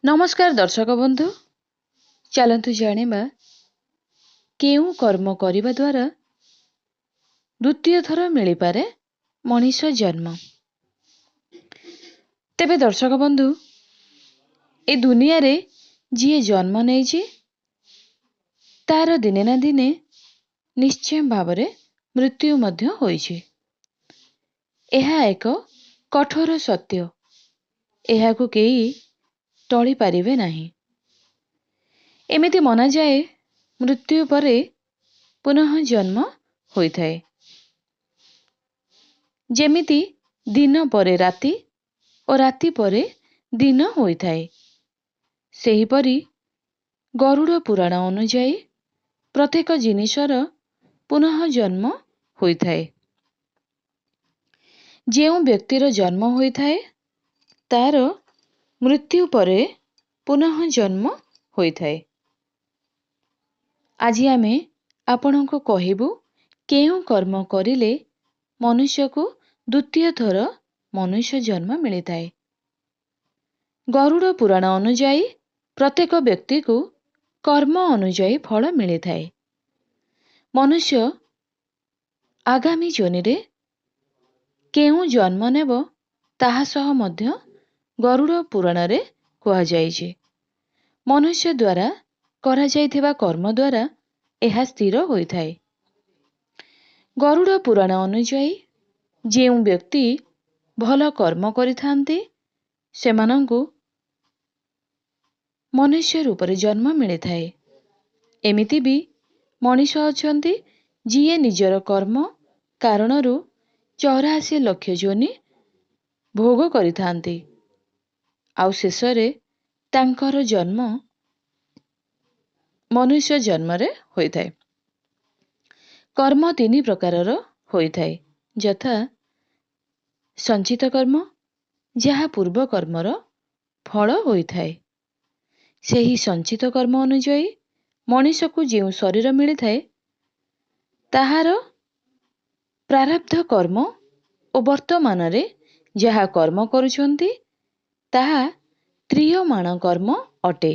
नमस्कार दर्शक बंधु, चलतु जानिबा केउ कर्म करिबा द्वारा द्वितीय थर मिली पारे मनीष जन्म। तेबे दर्शक बंधु, ए दुनिया रे जी जन्म नहीं तार दिने ना दिने निश्चय भावरे मृत्यु मध्य होइछि। एहा एक कठोर सत्य, एहाकु केही टळी पारिबे नाही। एमिति मना जाए मृत्यु परे पुनः जन्म होइथाए। जेमिति दिन परे राति और राति परे दिन होइथाए, सेहीपरि गरुड़ पुराण अनुଯାयी प्रत्येक जिनिसर पुनः जन्म होइथाए। जेउ व्यक्तिर जन्म होइथाए तार मृत्यु परे पुनः जन्म होइथाए। आज आमे आपनको कहिबु केउ कर्म करिले मनुष्य को द्वितीय थर मनुष्य जन्म मिलिथाए। गरुड़ पुराण अनुଯାयी प्रत्येक व्यक्ति को कर्म अनुଯାयी फल मिलिथाए। मनुष्य आगामी जोनिरे केउ जन्म नेब ताहा सह मध्य गरुड़ पुराण रे कहा जाइछे। मनुष्य द्वारा करा जाइथिबा कर्म द्वारा एहा स्थिर होइथाए। गरुड़ पुराण अनुଯାयी जेउ व्यक्ति भल कर्म करिथांती सेमानंकु मनुष्य रूपरे जन्म मिलिथाए। एमिति भी मनीष अछंती जिए निजर कर्म कारणरू 84 लाख योनि भोग करिथांती आउ शेषरे तांकर जन्म मनुष्य जन्मरे होइथाए। कर्म 3 प्रकारर होइथाए, यथा संचित कर्म जहा पूर्व कर्मर फल होइथाए। सेही संचित कर्म अनुଯାयी मनीष को जेउ शरीर मिलिथाए ताहार प्रारब्ध कर्म ओ वर्तमान रे जहा कर्म करुछंती ताहा त्रियमाण कर्म अटे।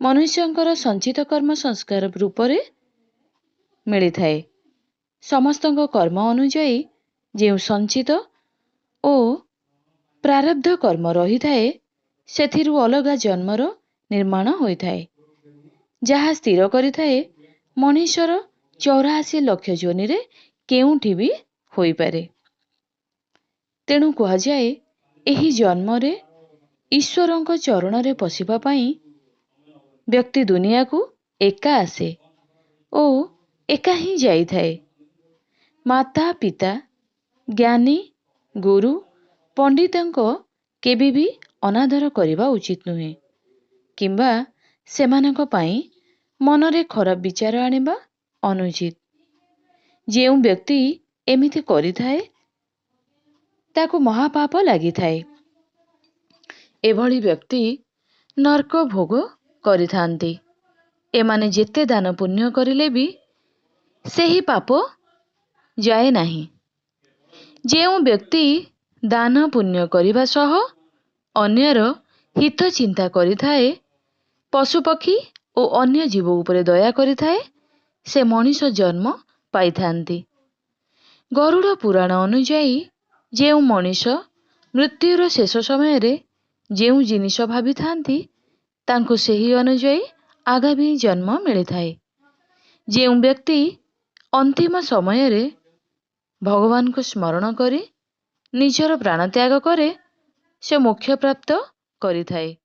मनुष्यंकर संचित कर्म संस्कार रूपरे मिलिथाए। समस्तंक कर्म अनुଯାयी जेउ संचित ओ प्रारब्ध कर्म रहिथाए सेथिरु अलगा जन्मर निर्माण होइथाए, जहा स्थिर करिथाए मनुष्यर 84 लाख योनिरे केउठी भी होई पारे। तेणु कहा जाए एही जन्मरे ईश्वरंक चरणरे पशिबा पई व्यक्ति दुनिया को एका आसे ओ एका ही जाइथाए। माता पिता ज्ञानी गुरु पंडितंको केबे भी अनादर करिबा उचित नुहे किंबा सेमानक पई मनरे खराब विचार आनिबा अनुचित। जेउ व्यक्ति एमिति करिथाए ताको महापाप लागिथाए। एभली व्यक्ति नरक भोग करिथांती। एमाने जेते दान पुण्य करिले भी सेही पाप जाए नाही। जेउ व्यक्ति दान पुण्य करिबा सह अन्यर हित चिंता करिथाए, पशुपक्षी ओ अन्य जीव उपरे दया करिथाए, से मनीष जन्म पाइथांती। गरुड़ पुराण अनुଯାयी जेउ मनीष मृत्युर शेष समय रे जेउ जिनिष भाबिथांती तांको सेही अनुଯାयी आगामी जन्म मिलिथाए। जेउ व्यक्ति अंतिम समय रे भगवान को स्मरण करी निजर प्राण त्याग करे से मोक्ष प्राप्त करिथाए।